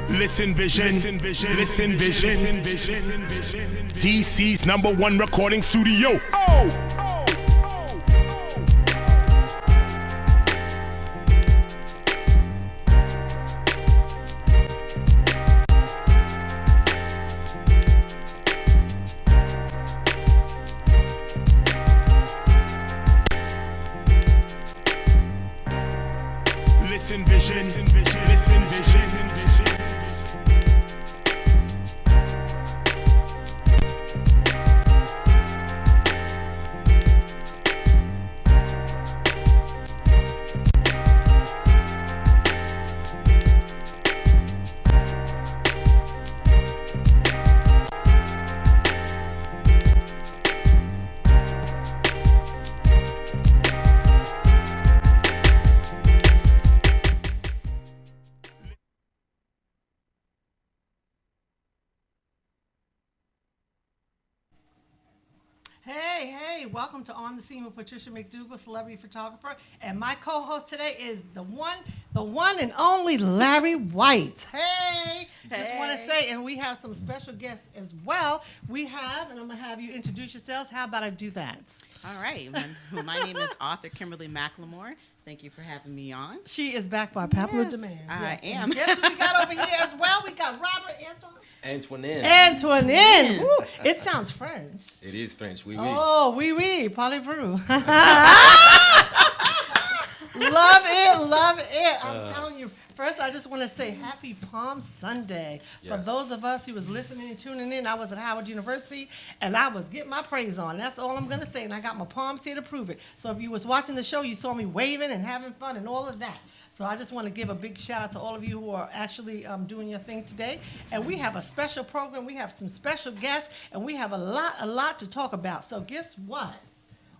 Listen vision, listen vision, listen vision, listen vision, listen vision. DC's #1 recording studio. Listen vision, listen vision, listen vision, listen vision. Welcome to On the Scene with Patricia McDougall, celebrity photographer, and my co-host today is the one and only Larry White. Hey. Just want to say, and we have some special guests as well. We have, and I'm going to have you introduce yourselves. How about I do that? All right. My name is author Kimberly Macklemore. Thank you for having me on. She is back by popular demand. I am. And guess who we got over here as well? We got Robert Antoinette. Antoinette. Woo. It sounds French. It is French. Oui, oui. Oh, oui, oui. Parlez-vous. Love it, love it. I'm telling you. First, I just want to say happy Palm Sunday. Yes. For those of us who was listening and tuning in, I was at Howard University, and I was getting my praise on. That's all I'm going to say, and I got my palms here to prove it. So if you was watching the show, you saw me waving and having fun and all of that. So I just want to give a big shout out to all of you who are actually doing your thing today. And we have a special program. We have some special guests, and we have a lot to talk about. So guess what?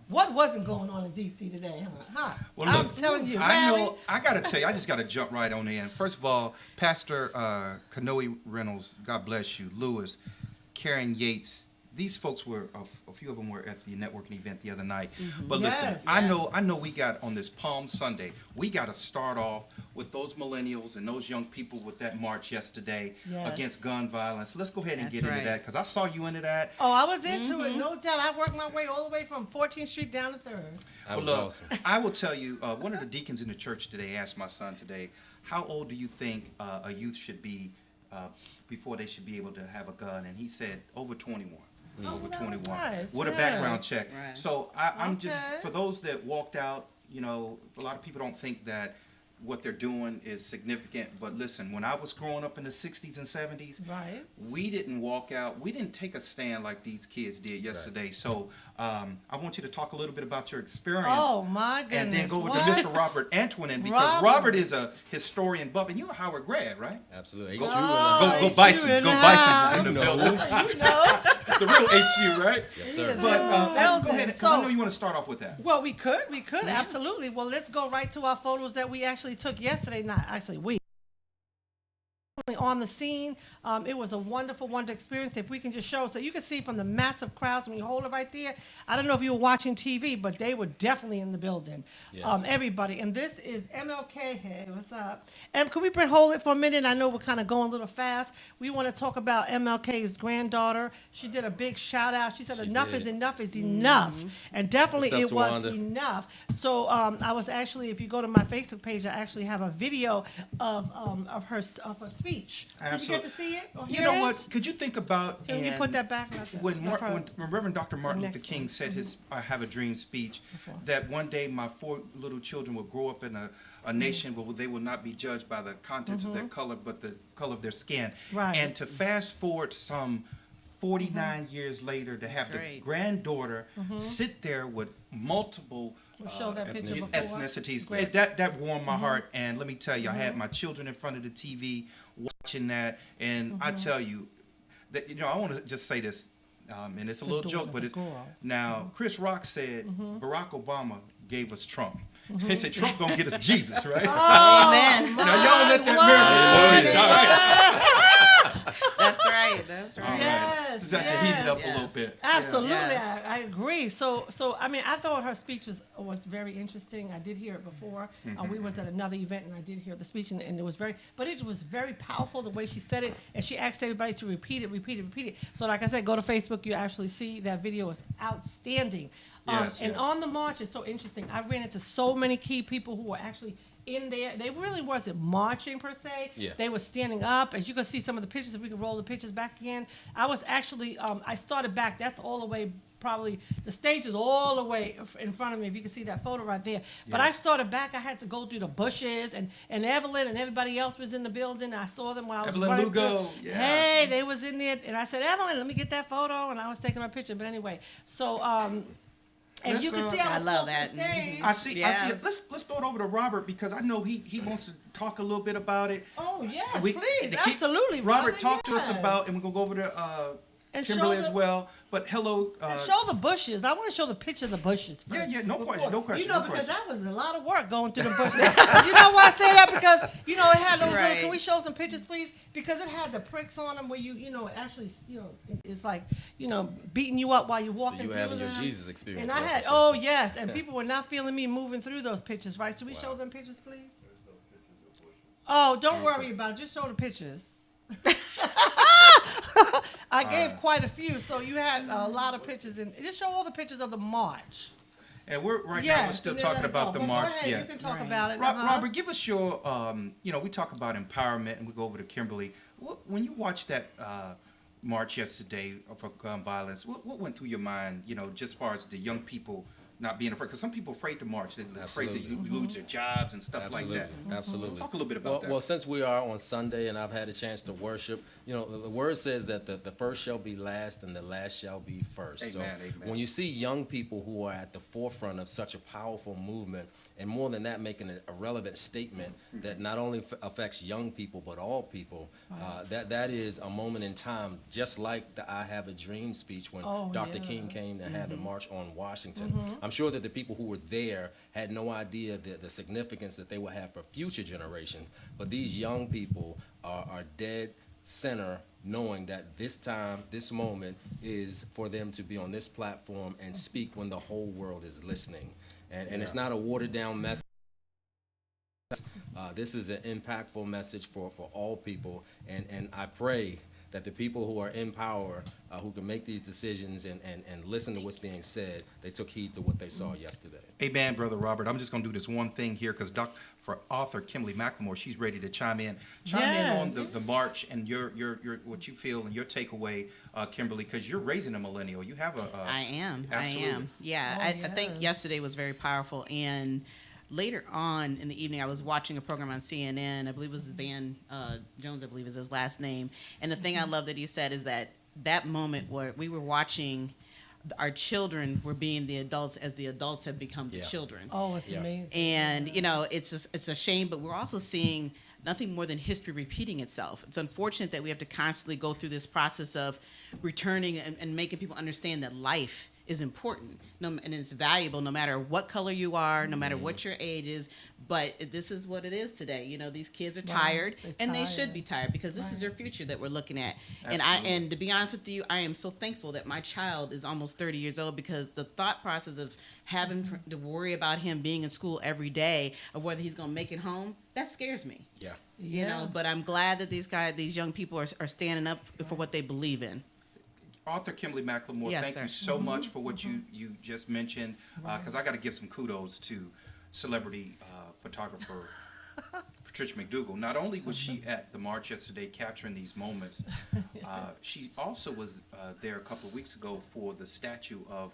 What wasn't going on in D.C. today, huh? Well, I'm look, telling you, I got to tell you, I just got to jump right on in. First of all, Pastor Kanoe Reynolds, God bless you, Lewis, Karen Yates, these folks were, a few of them were at the networking event the other night. Mm-hmm. But listen, Yes. I know we got on this Palm Sunday, we got to start off with those millennials and those young people with that march yesterday against gun violence. Let's go ahead and get into that, because I saw you into that. Oh, I was into it, no doubt. I worked my way all the way from 14th Street down to 3rd. That was awesome. I will tell you, one of the deacons in the church today asked my son today, how old do you think a youth should be before they should be able to have a gun? And he said, over 21. Over 21 nice. with a background check. Right. So I'm just, for those that walked out, you know, a lot of people don't think that what they're doing is significant, but listen, when I was growing up in the 60s and 70s, we didn't walk out, we didn't take a stand like these kids did yesterday. Right. So I want you to talk a little bit about your experience. Oh my goodness. And then go over to Mr. Robert Antoinette, because Robert is a historian buff, and you're a Howard grad, right? Absolutely. Go Bisons, go Bisons in the building. You know. The real HU, right? Yes, sir. But go ahead, because I know you want to start off with that. Well, we could, absolutely. Well, let's go right to our photos that we actually took yesterday. On the scene, it was a wonderful experience. If we can just show, so you can see from the massive crowds when you hold it right there. I don't know if you were watching TV, but they were definitely in the building. Yes. Everybody, and this is MLK. Hey, what's up? And could we hold it for a minute? I know we're kind of going a little fast. We want to talk about MLK's granddaughter. She did a big shout out. She said, "Enough is enough is enough," and definitely it was enough. So I was actually, if you go to my Facebook page, I actually have a video of her speech. Absolutely. Did you get to see it? Or you know what? Could you think about Can you put that back? When Reverend Dr. Martin Luther King said his "I Have a Dream" speech, that one day my 4 little children will grow up in a nation where they will not be judged by the contents of their color, but the color of their skin. Right. And to fast forward some 49 years later, to have the granddaughter sit there with multiple ethnicities, that warmed my heart. And let me tell you, I had my children in front of the TV watching that, and I tell you that, you know, I want to just say this, and it's a little joke, but now Chris Rock said Barack Obama gave us Trump. They said Trump gonna get us Jesus, right? Oh, amen. Now y'all let that marinate. That's right. Yes. Just have to heat it up a little bit. Absolutely, Yes. I agree. So I mean, I thought her speech was very interesting. I did hear it before. We was at another event, and I did hear the speech, and it was but it was very powerful the way she said it, and she asked everybody to repeat it. So like I said, go to Facebook. You actually see that video is outstanding. And on the march, it's so interesting. I ran into so many key people who were actually in there. They really wasn't marching per se. Yeah. They were standing up. As you can see some of the pictures, if we can roll the pictures back again. I was actually, I started back. That's all the way, probably, the stage is all the way in front of me, if you can see that photo right there. But I started back. I had to go through the bushes, and Evelyn and everybody else was in the building. I saw them while I was Evelyn running Lugo, through. Hey, they was in there. And I said, Evelyn, let me get that photo. And I was taking my picture. But anyway, so, and you can see I was I love close that. to the stage. I see. Yes. Let's throw it over to Robert because I know he wants to talk a little bit about it. Oh, yes, We- please. the key- Absolutely. Robert, talk to us yes. about, and we're gonna go over to And Kimberly show as the- well. But hello, And show the bushes. I want to show the picture of the bushes first. Yeah, no question, no question, You know, no because question. that was a lot of work going through the bushes. 'Cause you know why I say that? Because, you know, it had those little, Right. can we show some pictures, please? Because it had the pricks on them where actually, it's like, beating you up while you're walking you through having your them. Jesus experience And I right had, there. oh, yes, and people were not feeling me moving through those pictures, right? So we show them pictures, please? Oh, don't worry about it. Just show the pictures. I gave quite a few, so you had a lot of pictures. And just show all the pictures of the march. and we're now we're Yes, still and then talking let it about go. the But march. Go ahead, Yeah. you can talk Right. about it. Robert, give us your, we talk about empowerment, and we go over to Kimberly. When you watched that march yesterday for gun violence, what went through your mind, just as far as the young people not being afraid? Because some people are afraid to march. They're afraid that you lose their jobs and stuff like that. Absolutely. Talk a little bit about that. Well, since we are on Sunday and I've had a chance to worship, the word says that the first shall be last and the last shall be first. Amen, So amen. when you see young people who are at the forefront of such a powerful movement, and more than that, making a relevant statement that not only affects young people but all people, that is a moment in time, just like the I Have a Dream speech when Dr. King came and had the march on Washington. I'm sure that the people who were there had no idea the significance that they will have for future generations. But these young people are dead center, knowing that this time, this moment is for them to be on this platform and speak when the whole world is listening. And it's not a watered down message. This is an impactful message for all people. And I pray that the people who are in power, who can make these decisions and listen to what's being said, they took heed to what they saw yesterday. Amen, Brother Robert. I'm just going to do this one thing here because for author Kimberly Macklemore, she's ready to chime in. Chime in on the march and your what you feel and your takeaway, Kimberly, because you're raising a millennial. You have a I am. Absolutely. Yeah, I think yesterday was very powerful. And later on in the evening, I was watching a program on CNN. I believe it was Van Jones, I believe is his last name. And the thing I love that he said is that moment where we were watching our children were being the adults as the adults have become the children. Oh, it's amazing. And, it's a shame, but we're also seeing nothing more than history repeating itself. It's unfortunate that we have to constantly go through this process of returning and making people understand that life is important and it's valuable no matter what color you are, no matter what your age is. But this is what it is today. These kids are tired, and they should be tired because this is their future that we're looking at. And to be honest with you, I am so thankful that my child is almost 30 years old because the thought process of having to worry about him being in school every day of whether he's going to make it home, that scares me. Yeah. But I'm glad that these young people are standing up for what they believe in. Author Kimberly Macklemore, Yes, thank sir. you so much for what you just mentioned, because I got to give some kudos to celebrity photographer Patricia McDougall. Not only was she at the march yesterday capturing these moments, she also was there a couple of weeks ago for the statue of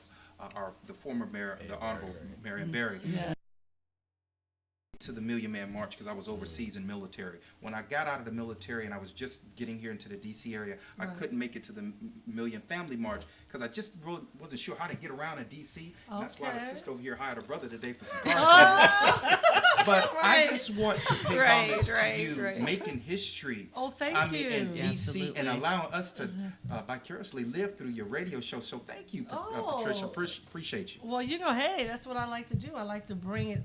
the former mayor, the Honorable Marion Barry. To the Million Man March because I was overseas in military. When I got out of the military and I was just getting here into the DC area, I couldn't make it to the Million Family March because I just really wasn't sure how to get around in DC. And that's why the sister over here hired a brother today for some cars. But I just want to pay homage to you making history. Oh, thank you. In DC Absolutely. and allowing us to vicariously live through your radio show. So thank you, Patricia. Appreciate you. Well, hey, that's what I like to do. I like to bring it,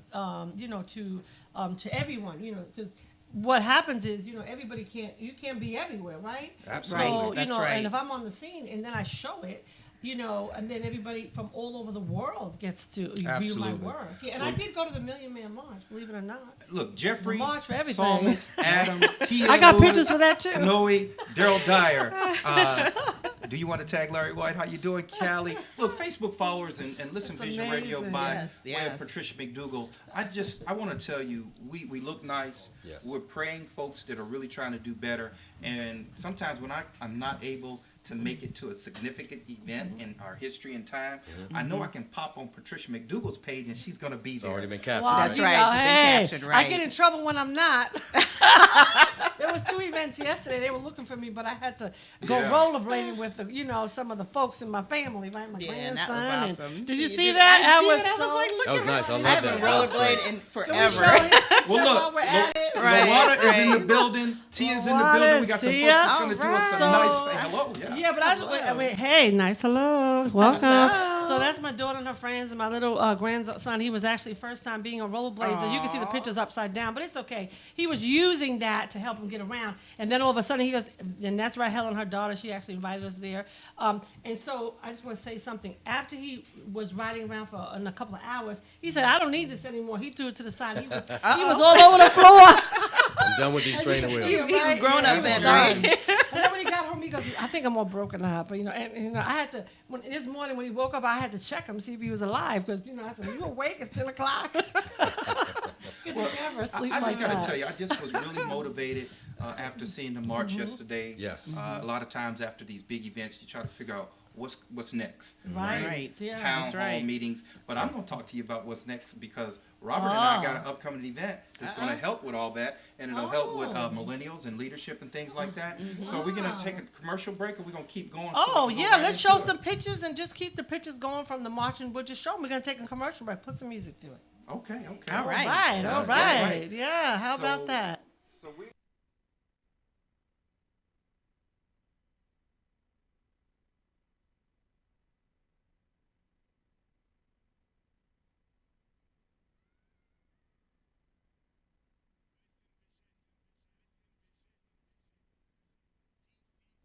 to everyone, because what happens is, everybody you can't be everywhere, right? Absolutely. So, That's right. and if I'm on the scene and then I show it, and then everybody from all over the world gets to view my Absolutely. work. Yeah, and I did go to the Million Man March, believe it or not. Look, Jeffrey, March for everything. Psalmist, Adam, Tia I got Lewis, pictures for that too. Noe, Daryl Dyer. Do you want to tag Larry White? How you doing, Callie? Look, Facebook followers and Listen That's Vision Radio amazing. by Yes, way of yes. Patricia McDougall. I want to tell you, we look nice. Yes. We're praying folks that are really trying to do better. And sometimes when I'm not able to make it to a significant event in our history and time, I know I can pop on Patricia McDougall's page and she's going to be It's there. already been captured. Well, That's you right, know, it's been hey, captured, I right. get in trouble when I'm not. There was 2 events yesterday. They were looking for me, but I had to go Yeah. rollerblading with some of the folks in my family, right? My Yeah, and grandson. that was awesome. And, did you See, see you did- that? I That was did. I was so. like, look That was at nice. I her. love I haven't that. That was rollerblade great. in Can we forever. show it? Well, look, While we're at it, Luana is in the Right. building. Tia's in the Luana, building. We got some Tia. folks that's going to do us a All nice right. say hello. Yeah. Yeah, but I went, hey, nice hello, welcome. So that's my daughter and her friends, and my little grandson. He was actually first time being a rollerblader. You can see the pictures upside down, but it's okay. He was using that to help him get around, and then all of a sudden he goes, and that's right, Helen, her daughter. She actually invited us there, and so I just want to say something. After he was riding around for a couple of hours, he said, "I don't need this anymore." He threw it to the side. He was all over the floor. I'm done with these training wheels. He was grown up He was then, done. right? And then when he got home, he goes, "I think I'm all broken up." But I had to. This morning when he woke up, I had to check him, see if he was alive, because I said, "You awake? It's 10 o'clock." Because he never sleeps I like just got to that. tell you, I just was really motivated after seeing the march yesterday. Yes. A lot of times after these big events, you try to figure out what's next. Right. Right. Yeah. Town That's hall right. meetings. But I'm going to talk to you about what's next because Robert and I got an upcoming event that's going to help with all that, and it'll help with millennials and leadership and things like that. So we're going to take a commercial break, or we're going to keep going? Oh, we can go yeah, right let's into show it? some pictures and just keep the pictures going from the march, and we'll just show them. We're going to take a commercial break. Put some music to it. Okay. All right. All Sounds right. good. Yeah, how about So- that? So we.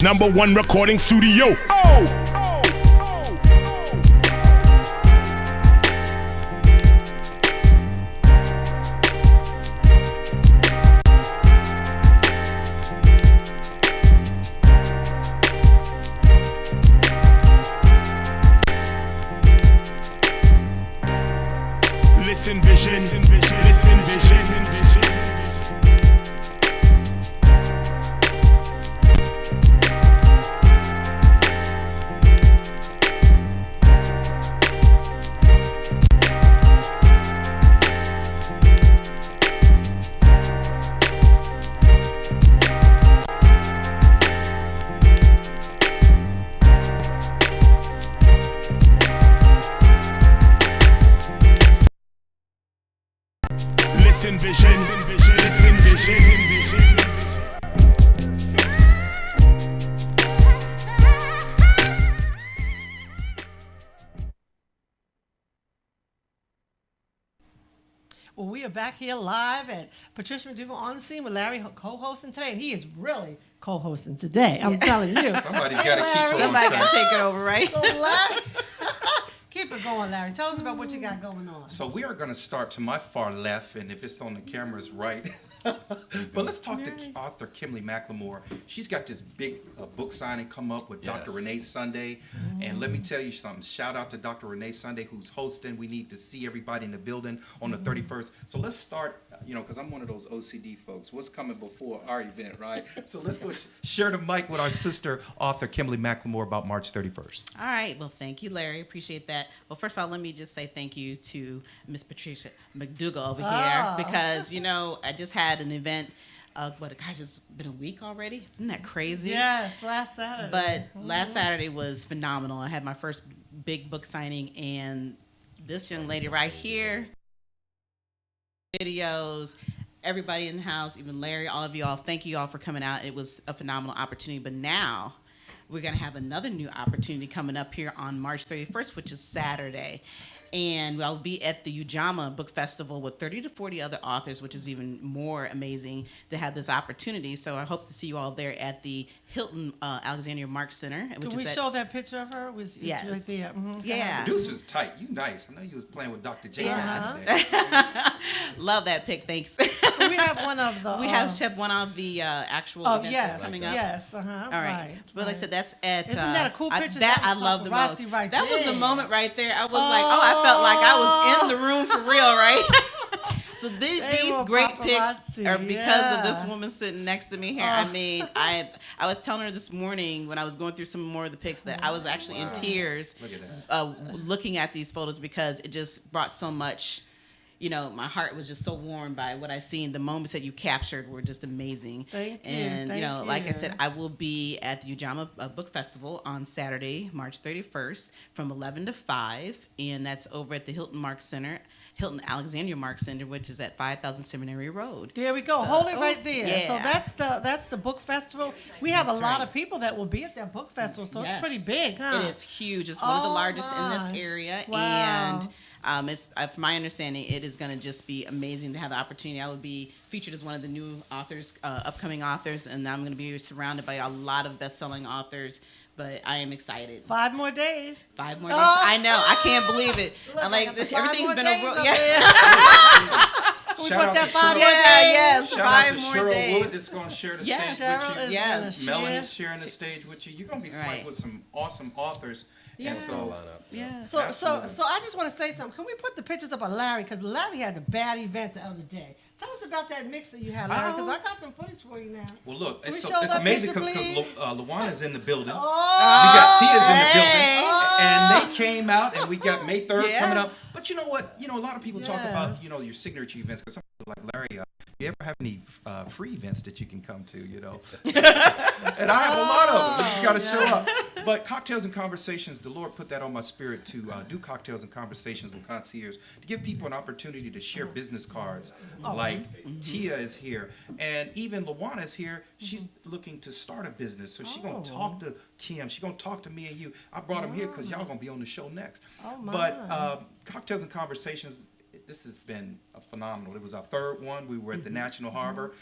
#1 recording studio. Listen vision, listen vision, listen vision. Listen vision, listen vision. Well, we are back here live at Patricia McDougall on the scene with Larry co-hosting today, and he is really co-hosting today. I'm telling you. Somebody's got to keep Larry. going. Somebody son. got to take it over, right? So, Larry, keep it going, Larry. Tell us about what you got going on. So we are going to start to my far left, and if it's on the camera, it's right. But let's talk to author Kimberly Macklemore. She's got this big book signing come up with Dr. Yes. Renee Sunday. And let me tell you something. Shout out to Dr. Renee Sunday, who's hosting. We need to see everybody in the building on the 31st. So let's start, because I'm one of those OCD folks. What's coming before our event, right? So let's go share the mic with our sister, author Kimberly Macklemore, about March 31st. All right. Well, thank you, Larry. Appreciate that. Well, first of all, let me just say thank you to Miss Patricia McDougall over here because, I just had an event. It's been a week already. Isn't that crazy? Yes, last Saturday. But last Saturday was phenomenal. I had my first big book signing, and this young lady right here, videos, everybody in the house, even Larry, all of you all, thank you all for coming out. It was a phenomenal opportunity. But now we're going to have another new opportunity coming up here on March 31st, which is Saturday. and I'll be at the Ujamaa Book Festival with 30 to 40 other authors, which is even more amazing to have this opportunity. So I hope to see you all there at the Hilton Alexandria Mark Center. Can we show that picture of her? It's Yes. right there. Mm-hmm. Yeah. Producer's tight. You nice. I know you was playing with Dr. J. Love that pic. Thanks. We have one of the. We have one of the actual events that's coming up. Yes. All right. Right. But like I said, that's at. Isn't that a cool picture? That I love the most. Paparazzi right that was there. a moment right there. I was like, I felt like I was in the room for real, right? So these were great pics paparazzi, are because of this yeah. woman sitting next to me here. I mean, I was telling her this morning when I was going through some more of the pics that I was actually in tears Look at that. looking at these photos because it just brought so much. You know, my heart was just so warmed by what I seen. The moments that you captured were just amazing. Thank you. And, Thank you know, like I you. said, I will be at the Ujamaa Book Festival on Saturday, March 31st from 11 to 5. And that's over at the Hilton Alexandria Mark Center, which is at 5000 Seminary Road. There we go. Hold it right there. yeah. So that's the book festival. We have a lot of people that will be at that book festival, so Yes. it's pretty big, huh? It is huge. It's one of the Oh, largest in my. this area. Wow. And it's from my understanding, it is going to just be amazing to have the opportunity. I will be featured as one of the new authors, upcoming authors, and I'm going to be surrounded by a lot of best-selling authors. But I am excited. 5 more days. 5 more days. I know. I can't believe it. Look, I'm I like, got the 5 everything's more been days a real. up Yeah. We Shout put out that to 5 Cheryl. more days. Yes. Shout out 5 to more Cheryl days. Wood that's going to share the Yes. stage Cheryl with is you. Yes. gonna Melanie share. is sharing the stage with you. You're going to be Right. flanked with some awesome authors. Yeah. And so, Line up. Yeah. So I just want to say something. Can we put the pictures up of Larry? Because Larry had a bad event the other day. Tell us about that mixer you had, Larry, because I got some footage for you now. well, look, Can we it's show it's that amazing picture, because please? Luana's in the building. Oh, We got Tia's in the Hey. building, and they came out, and we got May 3rd Yeah. coming up. But you know what? You know, a lot of people talk about, Yes. you know, your signature events, because some people like Larry, you ever have any free events that you can come to, you know? And I have a lot of them. You just got to show up. But Cocktails and Conversations, the Lord put that on my spirit to do Cocktails and Conversations with concierge, to give people an opportunity to share business cards. Like Tia is here, and even Luana is here. She's looking to start a business, so she's going to talk to Kim. She's going to talk to me and you. I brought them here because y'all going to be on the show next. Oh, my. But Cocktails and Conversations, this has been phenomenal. It was our 3rd one. We were at the National Harbor.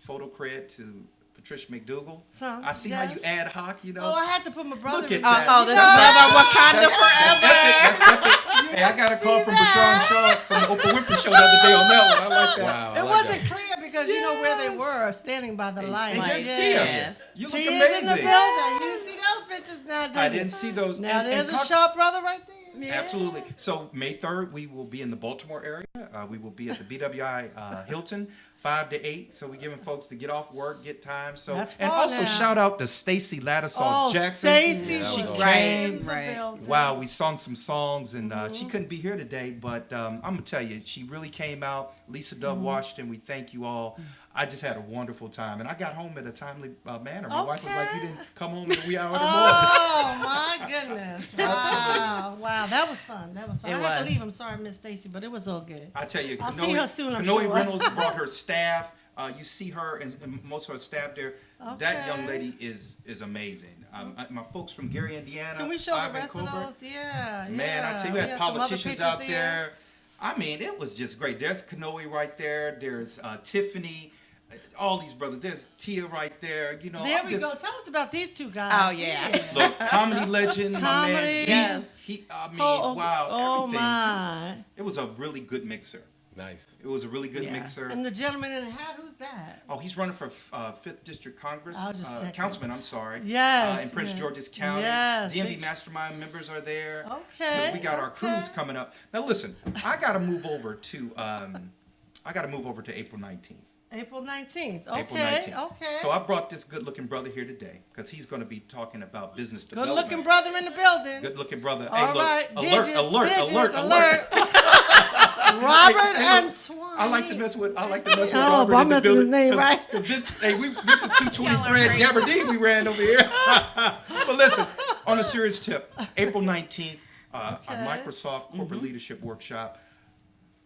Photo credit to Patricia McDougall. So, I see how you yes. ad hoc, you know. Oh, I had to put my brother Look in at there. that. This is about Wakanda forever. That's epic. Hey, I got a call from Bashawn Shaw from the Oprah Winfrey Show the other day on that one. I like that. Wow. I It like wasn't that. clear because you know where they were, standing by the light. And there's Yes. Tia. You look Tia's in the amazing. building. You didn't see those pictures now, do you? I didn't see those. Now And there's a Cock- sharp brother right there. Yeah. Absolutely. So May 3rd, we will be in the Baltimore area. We will be at the BWI Hilton, 5 to 8. So we're giving folks to get off work, get time. So That's and far also now. shout out to Stacy Ladisall Oh, Jackson. Stacy, Yeah, she that was came. awesome. Right. Wow, we sung some songs, and she couldn't be here today, but I'm going to tell you, she really came out. Lisa Dove Washington, we thank you all. I just had a wonderful time, and I got home in a timely manner. My wife was like, you didn't come home in the wee hour of the morning. Oh my goodness! Wow, wow, that was fun. That was fun. It I had to was. leave. I'm sorry, Miss Stacy, but it was all good. I tell you, I'll see her soon, I'm Kanoe sure. Reynolds brought her staff. You see her and most of her staff there. That young Okay. lady is amazing. My folks from Gary, Indiana. Can we show Ivan the rest Colbert. of those? Yeah, Man, yeah. I tell you, we We had have some other politicians pictures out there. I mean, it was just great. There's Kanoe right there. There's Tiffany. All these brothers. There's Tia right there. You know, There I'm we just, go. Tell us about these two guys. Oh, yeah. Look, comedy legend, my man. Comedy. Zeke. Yes. I mean, Oh, wow, oh, everything. my. It was a really good mixer. Nice. It was a really good Yeah. mixer. And the gentleman in the hat, who's that? Oh, he's running for 5th District Congress. I'll just check Councilman, I'm sorry. Yes, In Prince yes. George's County. Yes, DMV big- Mastermind members are there. Okay, 'Cause we got our okay. cruise coming up. Now listen, I got to move over to April 19th. April 19th. Okay, April 19th. okay. So I brought this good-looking brother here today because he's going to be talking about business Good development. looking brother in the building. Good-looking brother. All Hey, look, right. alert, Digits, alert, digits, alert, alert. Robert Hey, and look, Swan. I like to mess with Oh, Robert I'm in the messing his building. name, right? Because this is 223 Y'all are at Gabardine we ran over here. But listen, on a serious tip, April 19th, our Microsoft Corporate Leadership Workshop.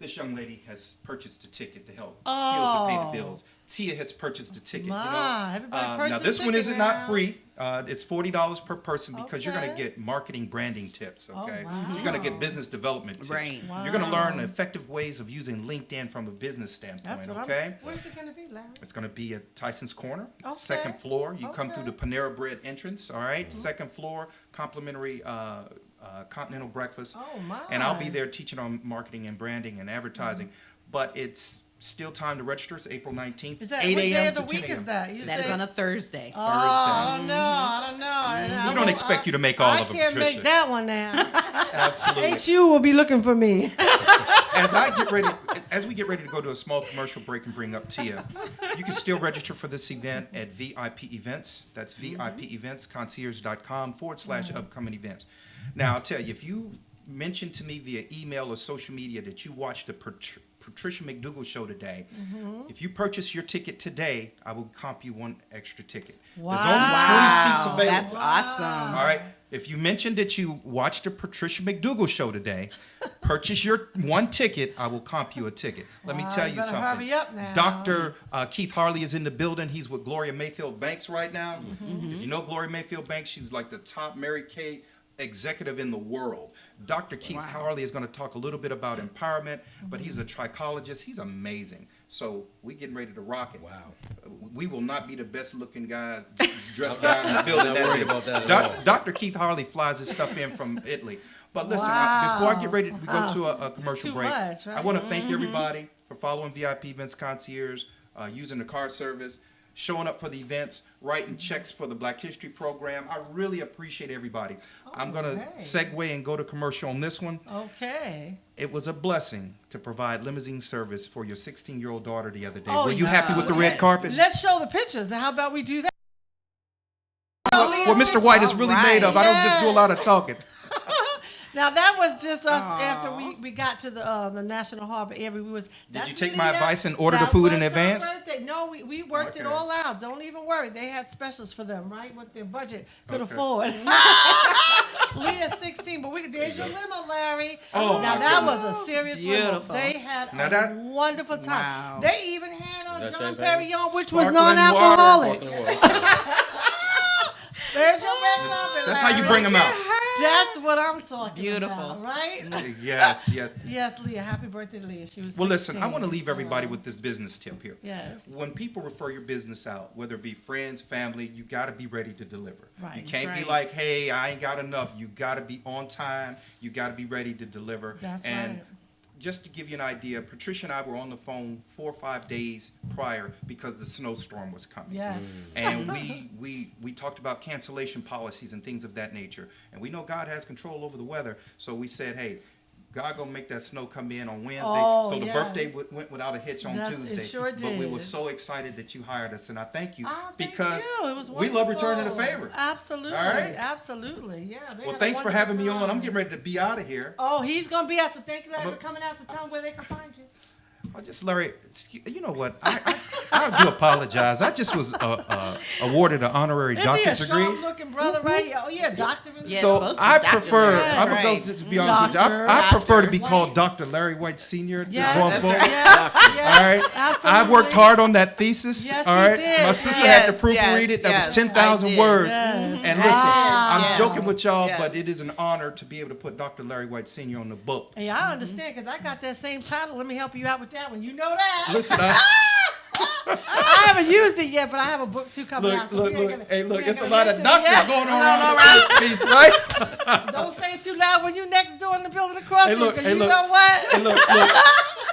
This young lady has purchased a ticket to help skills to pay the bills. Tia has purchased a ticket. Everybody Now purchased this a one ticket is now. not free. It's $40 per person because you're going to Okay. get marketing branding tips. Okay, wow. you're going to get business development tips. Right. You're going to learn effective ways of using LinkedIn from a business standpoint. That's what Okay. Where's it going to be, Larry? It's going to be at Tyson's Corner, Okay. second floor. You come through the Okay. Panera Bread entrance, all right? Second floor, complimentary continental breakfast. Oh, my. And I'll be there teaching on marketing and branding and advertising. But it's still time to register. It's April 19th, Is that 8 what day a.m. of the to 10 week a.m. is that? You That is say- on a Thursday. Oh, I don't know. We don't expect you to make all of them, I can't Patricia. make that one now. Absolutely. HU will be looking for me. As we get ready to go to a small commercial break and bring up Tia, you can still register for this event at VIP Events. That's VIP Events, concierge.com/upcoming events. Now, I'll tell you, if you mention to me via email or social media that you watched the Patricia McDougall show today, if you purchase your ticket today, I will comp you one extra ticket. There's only 20 seats available. That's awesome. All right. If you mentioned that you watched the Patricia McDougall show today, purchase your one ticket, I will comp you a ticket. Let me Wow, tell you you better something. hurry up now. Dr. Keith Harley is in the building. He's with Gloria Mayfield Banks right now. If you know Gloria Mayfield Banks, she's like the top Mary Kay executive in the world. Dr. Keith Harley is going to talk a little bit about empowerment, but he's a trichologist. He's amazing. So we're getting ready to rock it. Wow. We will not be the best looking guy, dressed guy in the building. not that worried day. about that at all. Dr. Keith Harley flies his stuff in from Italy. But listen, before I get ready to go to a commercial too break, much, right? I want to thank everybody for following VIP Events Concierge, using the card service, showing up for the events, writing checks for the Black History Program. I really appreciate everybody. I'm going to right. segue and go to commercial on this one. Okay. It was a blessing to provide limousine service for your 16-year-old daughter the other day. Oh, Were you happy with the red yes. carpet? Let's show the pictures. How about we do that? What Mr. White is really made of. I don't just do a lot of talking. Now that was just us after we got to the National Harbor area. Did you take my advice and order the food in advance? No, we worked it Okay. all out. Don't even worry. They had specials for them, right? What their budget could afford. Leah's 16, but there's your limo, Larry. Oh, now my that goodness. was a serious Beautiful. limo. They had Now a that- wonderful time. Wow. They even had that John champagne? Perignon, which was Sparkling non-alcoholic. water. There's your red carpet, That's how you Larry. bring them out. That's what I'm talking Beautiful. about, right? Yes, yes. Yes, Leah. Happy birthday to Leah. She was Well, listen, I 16. want to leave everybody with this business tip here. Yes. When people refer your business out, whether it be friends, family, you got to be ready to deliver. Right. You can't That's be right. like, hey, I ain't got enough. You got to be on time. You got to be ready to deliver. That's and right. just to give you an idea, Patricia and I were on the phone 4 or 5 days prior because the snowstorm was coming. Yes. And we talked about cancellation policies and things of that nature. And we know God has control over the weather. So we said, hey, God gonna make that snow come in on Wednesday. Oh, so the yes. birthday went without a hitch on Yes, it Tuesday. sure But we were did. so excited that you hired us, and I thank you Oh, thank because you. It was we love returning a wonderful. favor. Absolutely. All right? Absolutely. Yeah. they Well, had a thanks for wonderful having me on. I'm time. getting ready to be out of here. Oh, he's gonna be out. So thank you, Larry, I'm for coming out. So tell them where they can find you. Oh, just Larry, you know what? I do apologize. I just was awarded an honorary Is he a doctorate degree. sharp-looking brother right here? Oh yeah, doctor. Yeah, So supposed to be I Dr. prefer, Larry. I'm That's going right. to be honest with you, Doctor. I prefer to be White. called Dr. Larry White Sr. Yes, going yes, forward. yes, yes, All right, absolutely. I worked hard on that thesis. Yes, all he right, did. my sister Yes, had to proofread yes, it. That yes, was 10,000 I did. words. Yes. And listen, I'm Yes. joking with y'all, Yes. but it is an honor to be able to put Dr. Larry White Sr. on the book. Hey, I understand because I got that same title. Let me help you out with that one. You know that. Listen, I haven't used it yet, but I have a book too coming out. So look, we ain't gonna- hey, look, we ain't it's a gonna lot of mention it doctors yet. going on No, no, around this piece, right? Don't say it too loud when you next door in the building across Hey, from look, you, 'cause hey, you look. know what? Hey, look,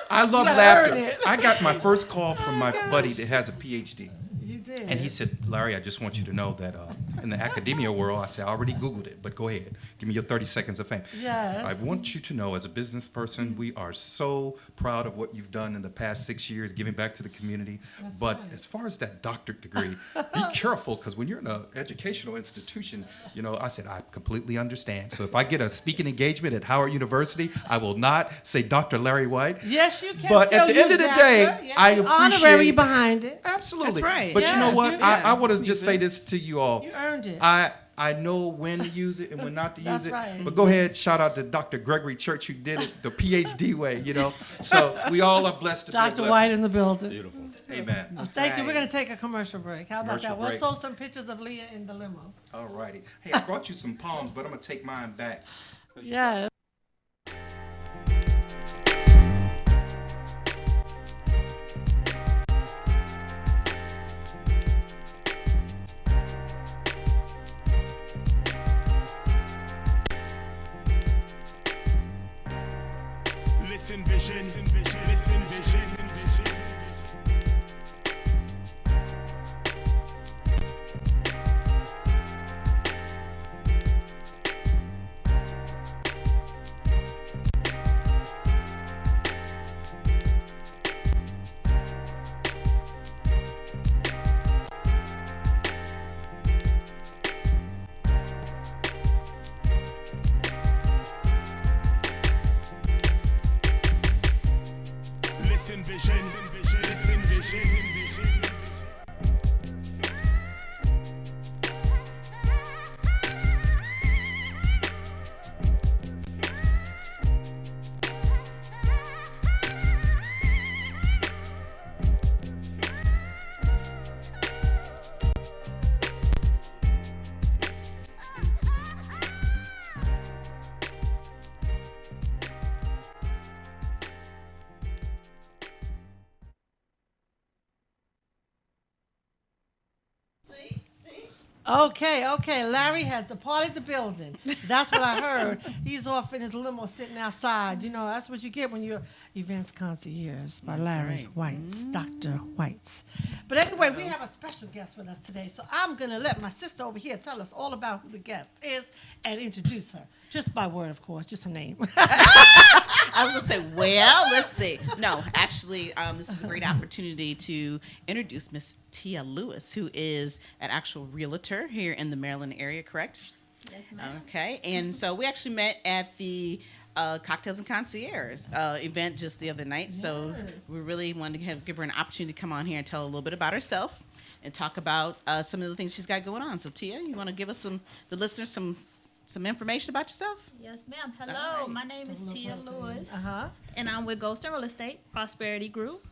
I love gotta laughter. earn it. I got my first call from my buddy that has a PhD. You did. And he said, Larry, I just want you to know that in the academia world, I said, I already Googled it, but go ahead. Give me your 30 seconds of fame. Yes. I want you to know, as a business person, we are so proud of what you've done in the past 6 years, giving back to the community. That's But right. as far as that doctorate degree, be careful, because when you're in an educational institution, you know, I said, I completely understand. So if I get a speaking engagement at Howard University, I will not say Dr. Larry White. Yes, you can. But still at the end use of the that, day, sir. Yes, I the honorary appreciate- behind it. Absolutely. That's right. But you know Yes, what? you- I want to just say this to you all. You earned it. I I know when to use it and when not to use it. right. But go ahead, shout out to Dr. Gregory Church who did it the PhD way, you know. So we all are blessed to be Dr. blessed. White in the building. Beautiful. Amen. Thank you. We're going to take a commercial break. How about Commercial that? We'll break. show some pictures of Leah in the limo. All righty. Hey, I brought you some palms, but I'm going to take mine back. Yeah. Listen vision, listen vision, listen vision. Listen vision, listen vision. Okay. Larry has departed the building. That's what I heard. He's off in his limo sitting outside. You know, that's what you get when you're Events Concierge by Larry Whites, Dr. Whites. But anyway, we have a special guest with us today. So I'm going to let my sister over here tell us all about who the guest is and introduce her. Just by word, of course, just her name. I was gonna say, well, let's see. No, actually, this is a great opportunity to introduce Miss Tia Lewis, who is an actual realtor here in the Maryland area, correct? Yes, ma'am. Okay, and so we actually met at the Cocktails and Concierge event just the other night. So we really wanted to give her an opportunity to come on here and tell a little bit about herself and talk about some of the things she's got going on. So Tia, you want to give us the listeners some information about yourself? Yes, ma'am. Hello, All right. my name is Tia Lewis, Uh-huh. and I'm with Ghost and Real Estate Prosperity Group,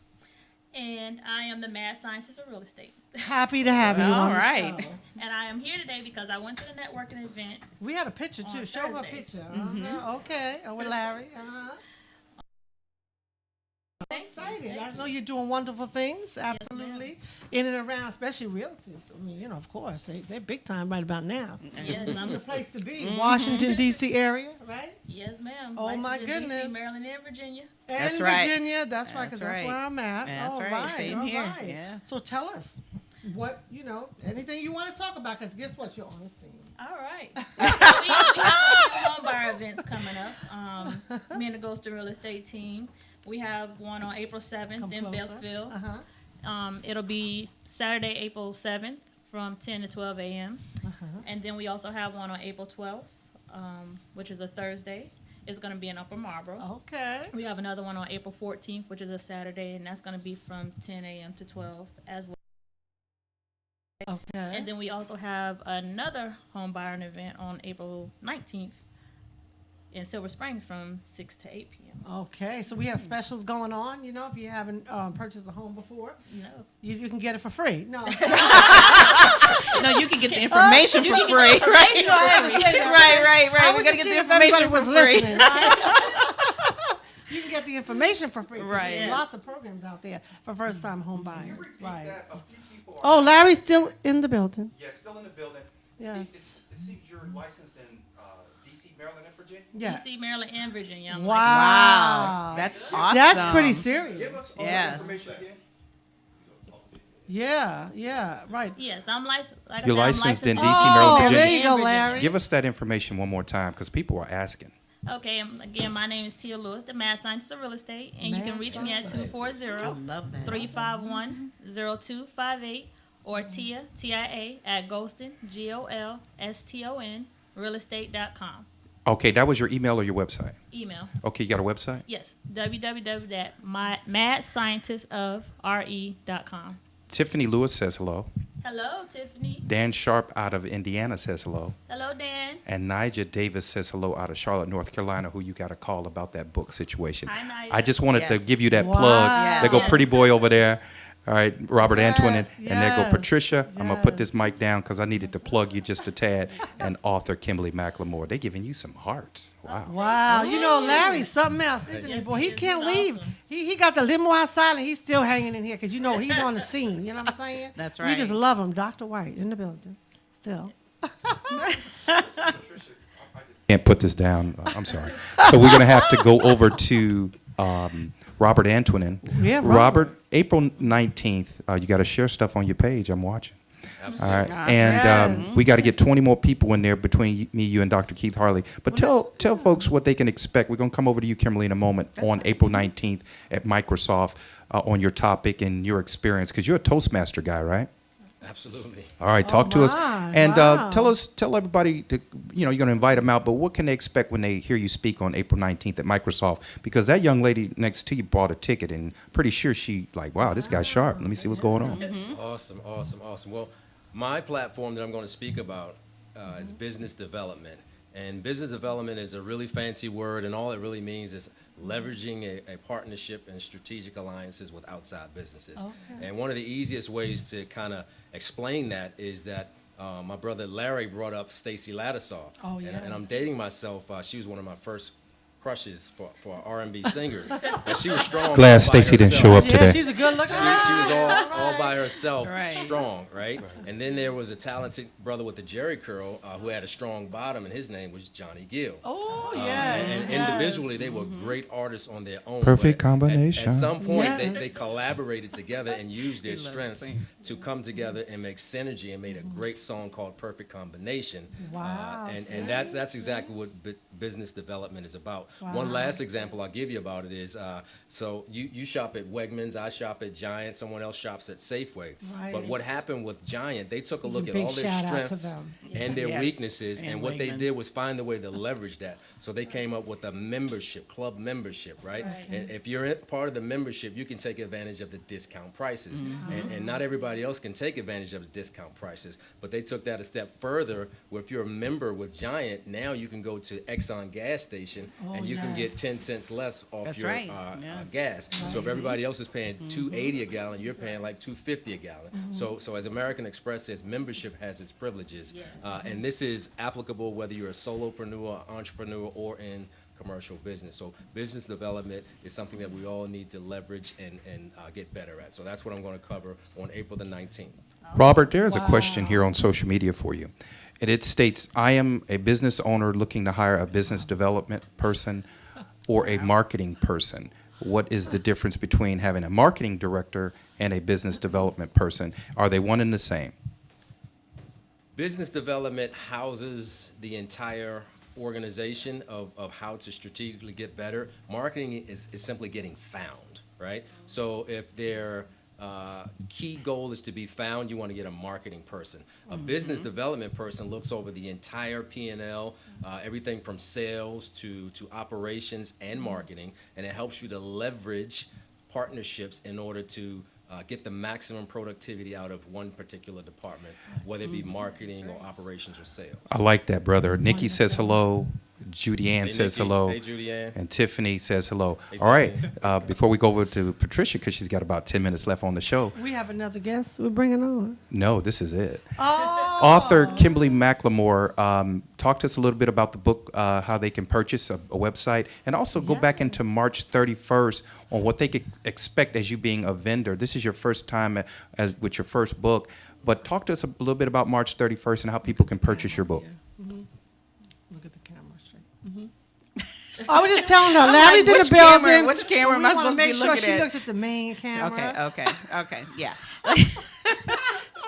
and I am the mad scientist of real estate. Happy to have you All on the right. show. And I am here today because I went to the networking event. We had a picture, too. On Show her a Thursday. picture. Okay. With Larry. Uh-huh. Excited. I know you're doing wonderful things, absolutely, in and around, especially realtors. I mean, you know, of course, they're big time right about now. Yes, I'm The place to be, Washington, D.C. area, right? Yes, ma'am. Oh, my Licensed in goodness. DC, Maryland, and Virginia. And That's right. Virginia, that's right, because That's that's right. where I'm at. That's All right. Same all here. right. Yeah. So tell us what, anything you want to talk about, because guess what? You're on the scene. All right. So we have a few home buyer events coming up. Me and the Ghost and Real Estate team. We have one on April 7th Come in closer. Beltsville. Uh-huh. It'll be Saturday, April 7th from 10 to 12 a.m. And then we also have one on April 12th, which is a Thursday. It's going to be in Upper Marlboro. Okay. We have another one on April 14th, which is a Saturday, and that's going to be from 10 a.m. to 12 as well. Okay. And then we also have another home buying event on April 19th in Silver Springs from 6 to 8 p.m. Okay, so we have specials going on, if you haven't purchased a home before. No. You can get it for free. No. No, you can get the information for free, right? You know, I haven't said that. Right. I We was gotta just get the seeing if everybody information was for free. listening, right? You can get the information for free. 'cause Right. There's Yes. lots of programs out there for first-time home buyers. Repeat Right. that. A few people are- Oh, Larry's still in the building. Yeah, still in the building. Yes. It seems you're licensed in D.C., Maryland, and Virginia. Yeah. D.C., Maryland, and Virginia. I'm Wow. That's awesome. That's pretty serious. Give us all Yes. the information again. Yeah, right. Yes, I'm licensed. Like You're I said, I'm licensed in licensed DC, Maryland, Oh, Virginia. there you go, and Larry. Give us that information one more time, because people are asking. Okay, again, my name is Tia Lewis, the mad scientist of real estate, and you can Mad reach me at scientist. 240-351-0258 or Tia, T-I-A, at Golston, Golston, realestate.com. Okay, that was your email or your website? Email. Okay, you got a website? Yes, www.madscientistofre.com. Tiffany Lewis says hello. Hello, Tiffany. Dan Sharp out of Indiana says hello. Hello, Dan. And Nija Davis says hello out of Charlotte, North Carolina, who you got to call about that book situation. Hi, Nija. I just wanted to Yes. give you that Wow. plug. Yes. There go Pretty Boy over there. All right, Robert Antoine, and there go yes, Patricia. I'm going to put yes. this mic down because I needed to plug you just a tad. And author Kimberly Macklemore. They're giving you some hearts. Wow. Wow, you know Larry's something else, isn't he? Yes, Boy, he he is. can't He's leave. awesome. He got the limo outside and he's still hanging in here because you know he's on the scene. You know what I'm saying? That's We just right. love him, Dr. White in the building. Still. Can't put this down. I'm sorry. So we're going to have to go over to Robert Antoine. Yeah, Robert, April 19th, you got to share stuff on your page. I'm watching. All right. And we got to get 20 more people in there between me, you, and Dr. Keith Harley. But tell folks what they can expect. We're going to come over to you, Kimberly, in a moment on April 19th at Microsoft on your topic and your experience, because you're a Toastmaster guy, right? Absolutely. All right, talk to us. my, And wow. tell everybody, you're going to invite them out, but what can they expect when they hear you speak on April 19th at Microsoft? Because that young lady next to you bought a ticket, and pretty sure she like, wow, this guy's sharp. Let me see what's going on. Awesome, awesome, awesome. Well, my platform that I'm going to speak about is business development. And business development is a really fancy word, and all it really means is leveraging a partnership and strategic alliances with outside businesses. And one of the easiest ways to kind of explain that is that my brother Larry brought up Stacey Lattisaw. Oh, And I'm yes. dating myself. She was one of my first crushes for R&B singers. And she was strong. Glad all by Stacey didn't herself. show up Yeah, today. she's a good looking She was all by herself, Right. strong, right? And then there was a talented brother with the Jerry curl who had a strong bottom, and his name was Johnny Gill. Oh, yes. And yes. individually, they were great artists on their own. Perfect but at- combination. At some point, Yes. they collaborated together and used their He loves strengths singing. to come together and make synergy and made a great song called Perfect Combination. Wow, And that's exactly what business development is about. One Wow. last example I'll give you about it is, so you shop at Wegmans, I shop at Giant, someone else shops at Safeway. Right. But what happened with Giant, they took a look at Big all their shout out to strengths them. and their Yes. weaknesses, and And what they Wegmans. did was find a way to leverage that. So they came up with a membership, club membership, right? Right. And if you're part of the membership, you can take advantage of the discount prices. Mm-hmm. And not everybody else can take advantage of the discount prices. But they took that a step further, where if you're a member with Giant, now you can go to Exxon gas station and you can get yes. 10 cents less off That's your right. Yeah. gas. So if everybody else is paying $2.80 a gallon, you're paying like $2.50 a gallon. So as American Express says, membership has its privileges. And this is applicable whether you're a solopreneur, entrepreneur, or in commercial business. So business development is something that we all need to leverage and get better at. So that's what I'm going to cover on April the 19th. Robert, there is a question here on social media for you. And it states, I am a business owner looking to hire a business development person or a marketing person. What is the difference between having a marketing director and a business development person? Are they one and the same? Business development houses the entire organization of how to strategically get better. Marketing is simply getting found, right? So if their key goal is to be found, you want to get a marketing person. A business development person looks over the entire P&L, everything from sales to operations and marketing, and it helps you to leverage partnerships in order to get the maximum productivity out of one particular department, whether it be marketing or operations or sales. I like that, brother. Nikki says hello. Judy Ann Hey, says Nikki. hello. Hey, Judy Ann. And Tiffany says hello. Hey, All right. Tiffany. Before we go over to Patricia, because she's got about 10 minutes left on the show. We have another guest we're bringing on. No, this is it. Oh. Author Kimberly Macklemore, talk to us a little bit about the book, how they can purchase a website, and also go back into March 31st on what they could expect as you being a vendor. This is your first time with your first book, but talk to us a little bit about March 31st and how people can purchase your book. Look at the camera straight. I was just telling her, Larry's in the which camera- building. which camera am I We wanna supposed to be make sure looking she at? looks at the main camera. Okay, yeah.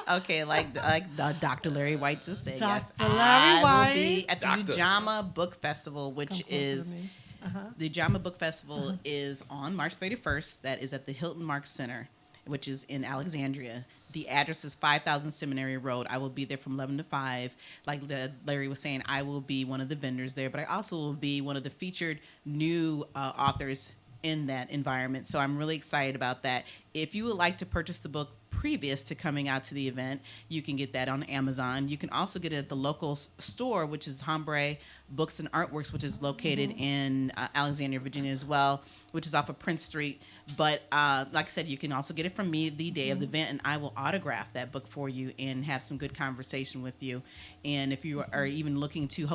Okay, like Dr. Larry White just said, yes. Dr. Larry I will be White. at the Doctor. Ujama Book Festival, Come which closer is to me. the Ujama Book Festival is on March 31st. That is at the Hilton Marks Center, which is in Alexandria. The address is 5000 Seminary Road. I will be there from 11 to 5. Like Larry was saying, I will be one of the vendors there, but I also will be one of the featured new authors in that environment. So I'm really excited about that. If you would like to purchase the book previous to coming out to the event, you can get that on Amazon. You can also get it at the local store, which is Hombre Books and Artworks, which is located in Alexandria, Virginia as well, which is off of Prince Street. But like I said, you can also get it from me the day of the event, and I will autograph that book for you and have some good conversation with you. And if you are even looking to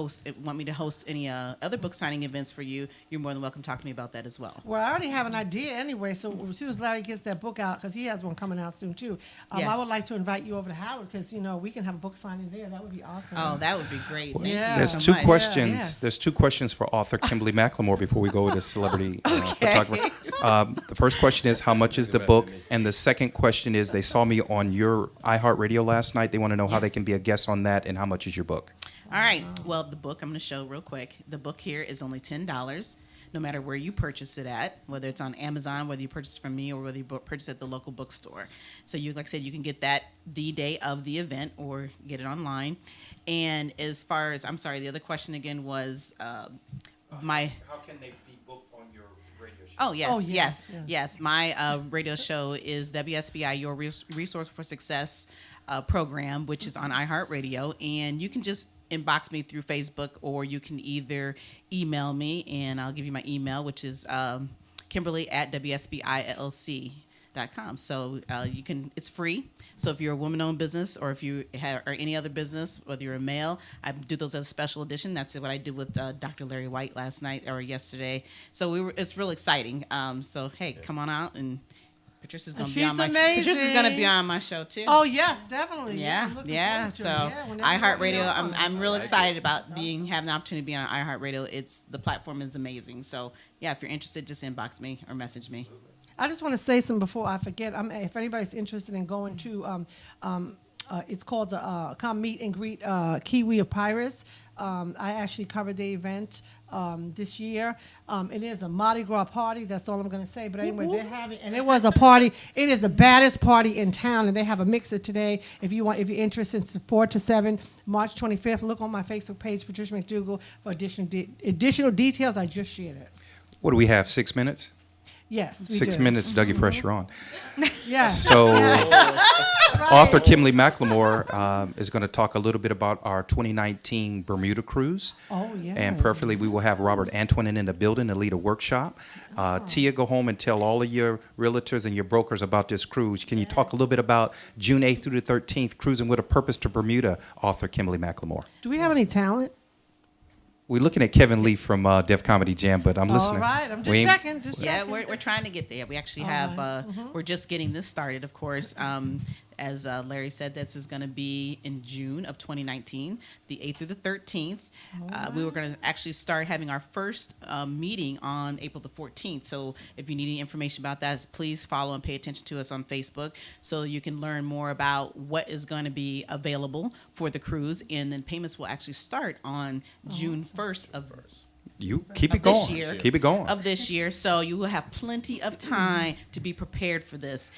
want me to host any other book signing events for you, you're more than welcome to talk to me about that as well. Well, I already have an idea anyway, so as soon as Larry gets that book out, because he has one coming out soon too, I would like to invite you over to Howard, because, we can have a book signing there. That would be awesome. Oh, that would be great. Thank you There's so two much. questions. Yes. There's two questions for author Kimberly Macklemore before we go to celebrity photographer. The first question is, how much is the book? And the second question is, they saw me on your iHeartRadio last night. They want to know how they can be a guest on that, and how much is your book? All right. Well, the book I'm going to show real quick. The book here is only $10, no matter where you purchase it at, whether it's on Amazon, whether you purchase it from me, or whether you purchase it at the local bookstore. So like I said, you can get that the day of the event or get it online. And as far as, I'm sorry, the other question again was How can they be booked on your radio show? Oh, yes, Oh, yes, yes, yes. yes. My radio show is WSBI, Your Resource for Success program, which is on iHeartRadio. And you can just inbox me through Facebook, or you can either email me, and I'll give you my email, which is Kimberly@WSBILLC.com. So you can, it's free. So if you're a woman-owned business, or if you or any other business, whether you're a male, I do those as a special edition. That's what I did with Dr. Larry White last night or yesterday. So it's real exciting. So hey, come on out, and Patricia's going to be on my. amazing. Patricia's going to be on my show too. Oh, yes, definitely. Yeah, I'm looking yeah. forward to So it. Yeah, whenever you're iHeartRadio, on. I'm real excited about having the opportunity to be on iHeartRadio. The platform is amazing. So yeah, if you're interested, just inbox me or message me. I just want to say something before I forget. If anybody's interested in going to, it's called the Come Meet and Greet Kiwi of Pirates. I actually covered the event this year. It is a Mardi Gras party. That's all I'm going to say. But anyway, they're having, and it was a party. It is the baddest party in town, and they have a mixer today. If you're interested, it's 4 to 7, March 25th. Look on my Facebook page, Patricia McDougall, for additional details. I just shared it. What do we have, 6 minutes? Yes, we 6 do. minutes, Dougie Fresh, you're on. Yes. So Right. author Kimberly Macklemore is going to talk a little bit about our 2019 Bermuda cruise. Oh, yes. And perfectly, we will have Robert Antoine in the building to lead a workshop. Tia, go home and tell all of your realtors and your brokers about this cruise. Can you talk a little bit about June 8th through the 13th, Cruising with a Purpose to Bermuda, author Kimberly Macklemore? Do we have any talent? We're looking at Kevin Lee from Def Comedy Jam, but I'm listening. All right, I'm just We ain't- checking. Just Yeah, checking. we're trying to get there. We actually All have, right. we're just getting this started, of course. As Larry said, this is going to be in June of 2019, the 8th through the 13th. We were going to actually start having our first meeting on April the 14th. So if you need any information about that, please follow and pay attention to us on Facebook so you can learn more about what is going to be available for the cruise. And then payments will actually start on June 1st of You keep it of this going. year. Keep it going. Of this year. So you will have plenty of time to be prepared for this.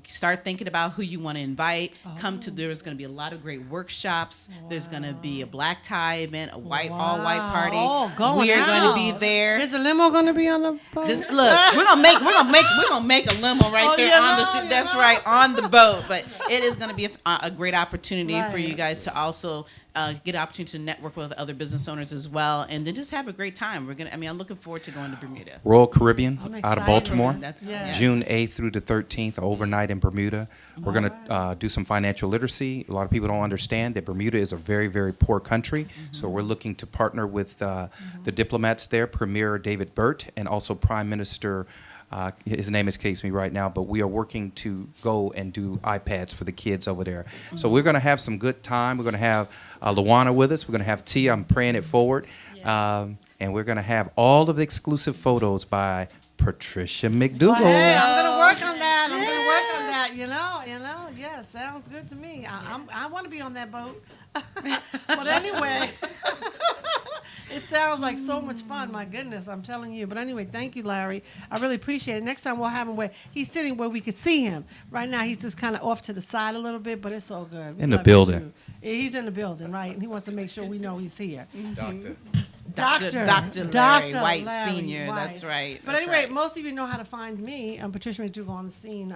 Start thinking about who you want to invite. There's going to be a lot of great workshops. Wow. There's going to be a black tie event, a all-white party. Oh, we are going to be there. Is the limo going to be on the boat? Look, we're gonna make a limo right there on the ship. That's right, on the boat. But it is going to be a great opportunity for you guys to also get an opportunity to network with other business owners as well, and then just have a great time. I'm looking forward to going to Bermuda. Royal Caribbean I'm out of excited. Baltimore, Yes. June 8th through the 13th, overnight in Bermuda. We're going to do some financial literacy. A lot of people don't understand that Bermuda is a very, very poor country, so we're looking to partner with the diplomats there, Premier David Burt, and also Prime Minister, his name escapes me right now, but we are working to go and do iPads for the kids over there. So we're going to have some good time. We're going to have Luana with us. We're going to have Tia. I'm praying it forward. And we're going to have all of the exclusive photos by Patricia McDougall. Well, hey, I'm going to work on that. Yes, sounds good to me. I want to be on that boat. But anyway, it sounds like so much fun. My goodness, I'm telling you. But anyway, thank you, Larry. I really appreciate it. Next time we'll have him where he's sitting where we can see him. Right now he's just kind of off to the side a little bit, but it's all good. In the building. He's in the building, right? And he wants to make sure we know he's here. Doctor. Dr. Larry Dr. White Larry Sr., White. that's right. But that's anyway, right. most of you know how to find me. I'm Patricia McDougall on the scene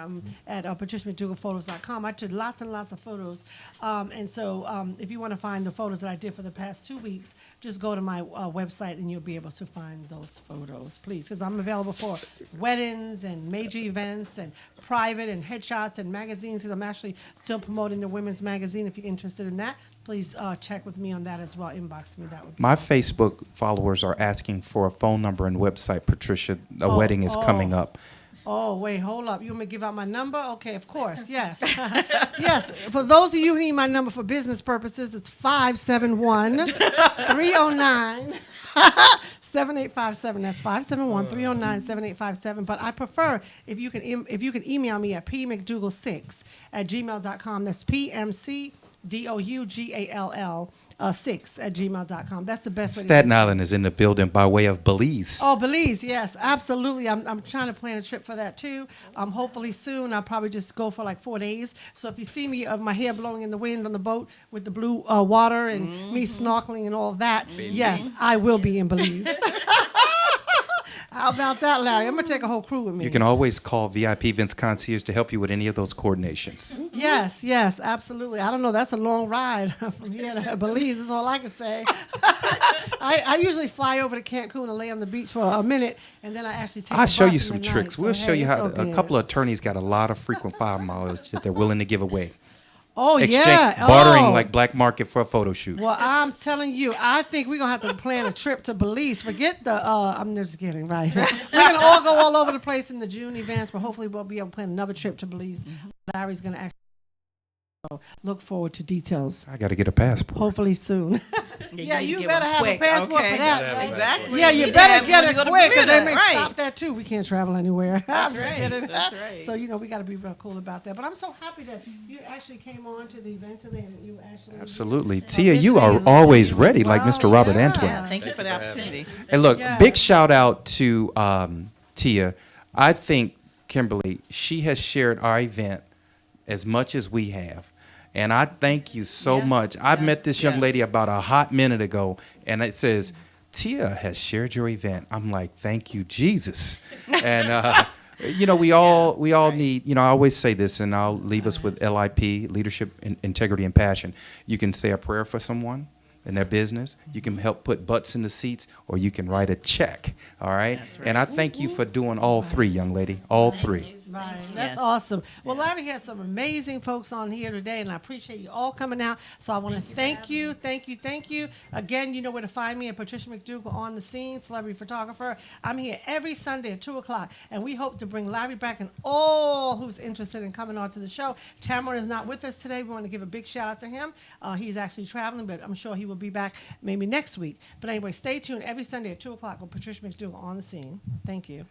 at patriciamcdougallphotos.com. I took lots and lots of photos. And so if you want to find the photos that I did for the past 2 weeks, just go to my website and you'll be able to find those photos, please. Because I'm available for weddings and major events and private and headshots and magazines, because I'm actually still promoting the women's magazine. If you're interested in that, please check with me on that as well. Inbox me. That would be My awesome. Facebook followers are asking for a phone number and website, Patricia. A wedding is coming up. Oh, wait, hold up. You want me to give out my number? Okay, of course, yes. Yes, for those of you who need my number for business purposes, it's 571-309. 7857. That's 571-309-7857. But I prefer if you can email me at pmcdougall6@gmail.com. That's PMCDOUGALL 6@gmail.com. That's the best way. Staten Island is in the building by way of Belize. Oh, Belize, yes, absolutely. I'm trying to plan a trip for that too. Hopefully soon. I'll probably just go for like 4 days. So if you see me my hair blowing in the wind on the boat with the blue water and me snorkeling and all that, yes, I will be in Belize. How about that, Larry? I'm gonna take a whole crew with me. You can always call VIP Events Concierge to help you with any of those coordinations. Yes, absolutely. I don't know. That's a long ride from here to Belize. Is all I can say. I usually fly over to Cancun and lay on the beach for a minute, and then I actually take. I'll a show bus you in some the night. tricks. So, We'll show hey, you it's how so a good. couple of attorneys got a lot of frequent flyer mileage that they're willing to give away. Oh yeah, Bartering like black market for a photo shoot. Well, I'm telling you, I think we're gonna have to plan a trip to Belize. Forget the. I'm just kidding, right? We're gonna all go all over the place in the June events, but hopefully we'll be able to plan another trip to Belize. Larry's gonna actually. So look forward to details. I got to get a passport. Hopefully soon. Yeah, you better have a passport for that. Right? Exactly. Yeah, you need to better have get one it to go to quick because they Bermuda. may Right. stop that too. We can't travel anywhere. I'm just right. kidding. That's right. So we got to be real cool about that. But I'm so happy that you actually came on to the event today and you actually Absolutely. did, Tia, you visited are and always listened as ready, like well. Mr. Robert Yeah. Antoine. Thank you for the opportunity. Hey, look, Yeah. big shout out to Tia. I think, Kimberly, she has shared our event as much as we have. And I thank you so Yes, much. I've met this young yes. lady about a hot minute ago, and it says, Tia has shared your event. I'm like, thank you, Jesus. And, we all need, I always say this, and I'll leave us with LIP, leadership, integrity, and passion. You can say a prayer for someone in their business. You can help put butts in the seats, or you can write a check. All right? That's right. And I thank you for doing all three, young lady. All three. Right. That's Yes. awesome. Well, Larry has some amazing folks on here today, and I appreciate you all coming out. So I want to thank you. Again, you know where to find me at Patricia McDougall on the scene, celebrity photographer. I'm here every Sunday at 2 o'clock, and we hope to bring Larry back and all who's interested in coming on to the show. Tamron is not with us today. We want to give a big shout out to him. He's actually traveling, but I'm sure he will be back maybe next week. But anyway, stay tuned every Sunday at 2 o'clock with Patricia McDougall on the scene. Thank you.